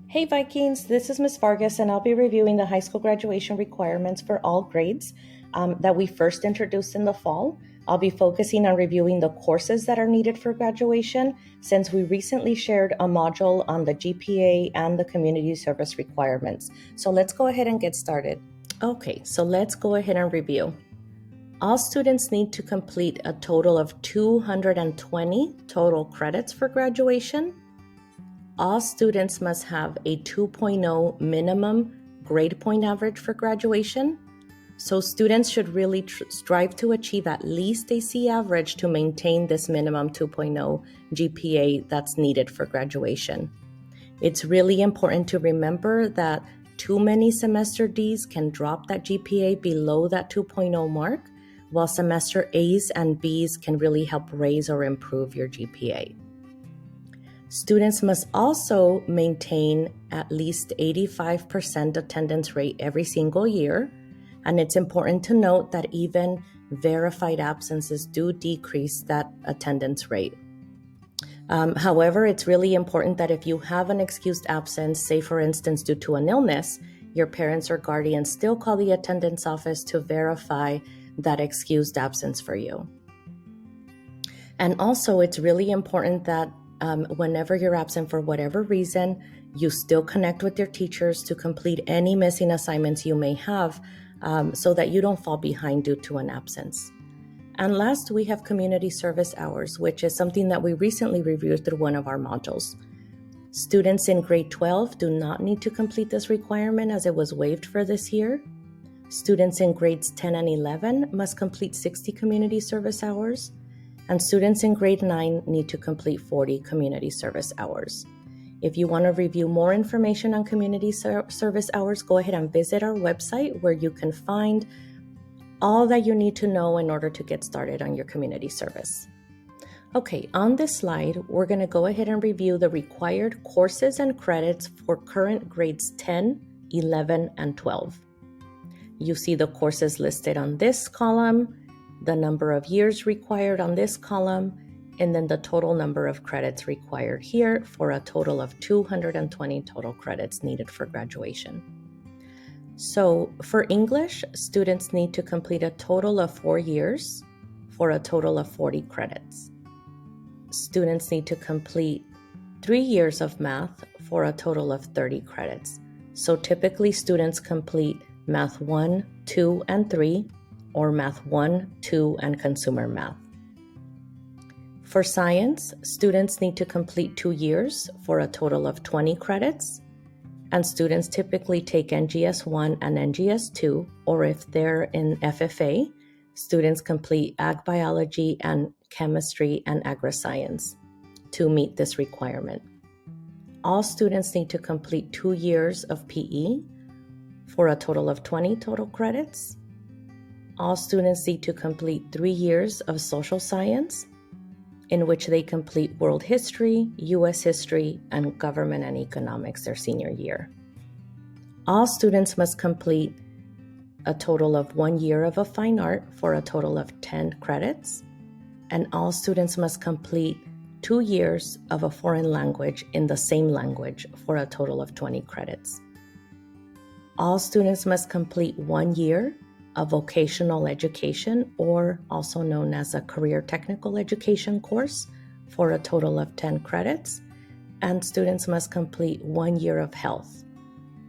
Hey Vikings, this is Ms. Vargas and I'll be reviewing the high school graduation requirements for all grades that we first introduced in the fall. I'll be focusing on reviewing the courses that are needed for graduation since we recently shared a module on the GPA and the community service requirements. So let's go ahead and get started. Okay, so let's go ahead and review. All students need to complete a total of 220 total credits for graduation. All students must have a 2.0 minimum grade point average for graduation. So students should really strive to achieve at least a C average to maintain this minimum 2.0 GPA that's needed for graduation. It's really important to remember that too many semester Ds can drop that GPA below that 2.0 mark, while semester As and Bs can really help raise or improve your GPA. Students must also maintain at least 85% attendance rate every single year, and it's important to note that even verified absences do decrease that attendance rate. However, it's really important that if you have an excused absence, say for instance due to an illness, your parents or guardians still call the attendance office to verify that excused absence for you. And also, it's really important that whenever you're absent for whatever reason, you still connect with your teachers to complete any missing assignments you may have so that you don't fall behind due to an absence. And last, we have community service hours, which is something that we recently reviewed through one of our modules. Students in grade 12 do not need to complete this requirement as it was waived for this year. Students in grades 10 and 11 must complete 60 community service hours. And students in grade 9 need to complete 40 community service hours. If you want to review more information on community service hours, go ahead and visit our website where you can find all that you need to know in order to get started on your community service. Okay, on this slide, we're going to go ahead and review the required courses and credits for current grades 10, 11, and 12. You see the courses listed on this column, the number of years required on this column, and then the total number of credits required here for a total of 220 total credits needed for graduation. So for English, students need to complete a total of 4 years for a total of 40 credits. Students need to complete 3 years of math for a total of 30 credits. So typically students complete Math 1, 2, and 3, or Math 1, 2, and Consumer Math. For science, students need to complete 2 years for a total of 20 credits, and students typically take NGS 1 and NGS 2, or if they're in FFA, students complete Ag Biology and Chemistry and Agri-Science to meet this requirement. All students need to complete 2 years of PE for a total of 20 total credits. All students need to complete 3 years of social science, in which they complete world history, U.S. history, and government and economics their senior year. All students must complete a total of 1 year of a fine art for a total of 10 credits, and all students must complete 2 years of a foreign language in the same language for a total of 20 credits. All students must complete 1 year of vocational education, or also known as a career technical education course, for a total of 10 credits, and students must complete 1 year of health,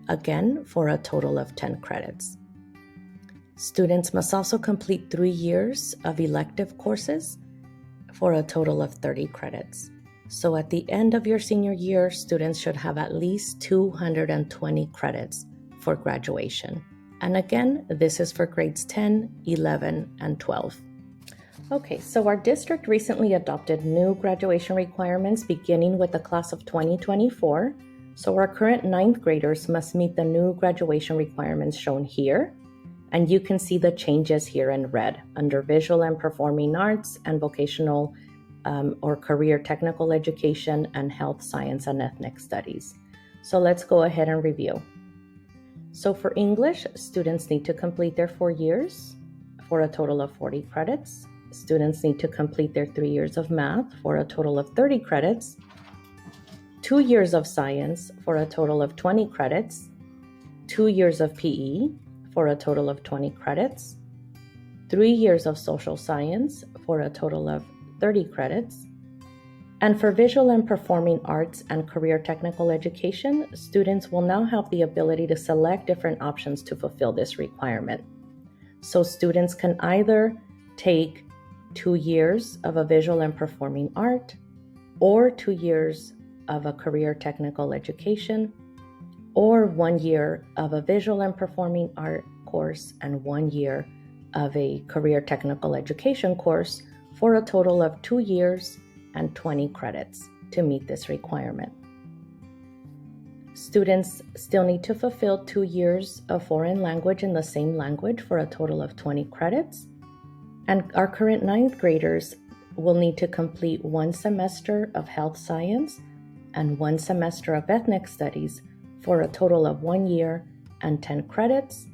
again for a total of 10 credits. Students must also complete 3 years of elective courses for a total of 30 credits. So at the end of your senior year, students should have at least 220 credits for graduation. And again, this is for grades 10, 11, and 12. Okay, so our district recently adopted new graduation requirements beginning with the class of 2024. So our current 9th graders must meet the new graduation requirements shown here. And you can see the changes here in red under visual and performing arts and vocational or career technical education and health science and ethnic studies. So let's go ahead and review. So for English, students need to complete their 4 years for a total of 40 credits. Students need to complete their 3 years of math for a total of 30 credits. 2 years of science for a total of 20 credits, 2 years of PE for a total of 20 credits, 3 years of social science for a total of 30 credits. And for visual and performing arts and career technical education, students will now have the ability to select different options to fulfill this requirement. So students can either take 2 years of a visual and performing art, or 2 years of a career technical education, or 1 year of a visual and performing art course and 1 year of a career technical education course, for a total of 2 years and 20 credits to meet this requirement. Students still need to fulfill 2 years of foreign language in the same language for a total of 20 credits. And our current 9th graders will need to complete 1 semester of health science and 1 semester of ethnic studies for a total of 1 year and 10 credits.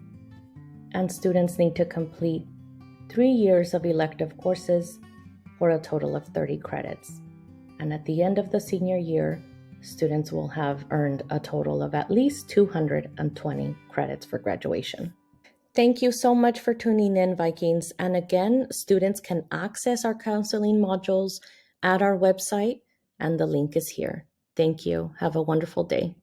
And students need to complete 3 years of elective courses for a total of 30 credits. And at the end of the senior year, students will have earned a total of at least 220 credits for graduation. Thank you so much for tuning in, Vikings. And again, students can access our counseling modules at our website, and the link is here. Thank you. Have a wonderful day.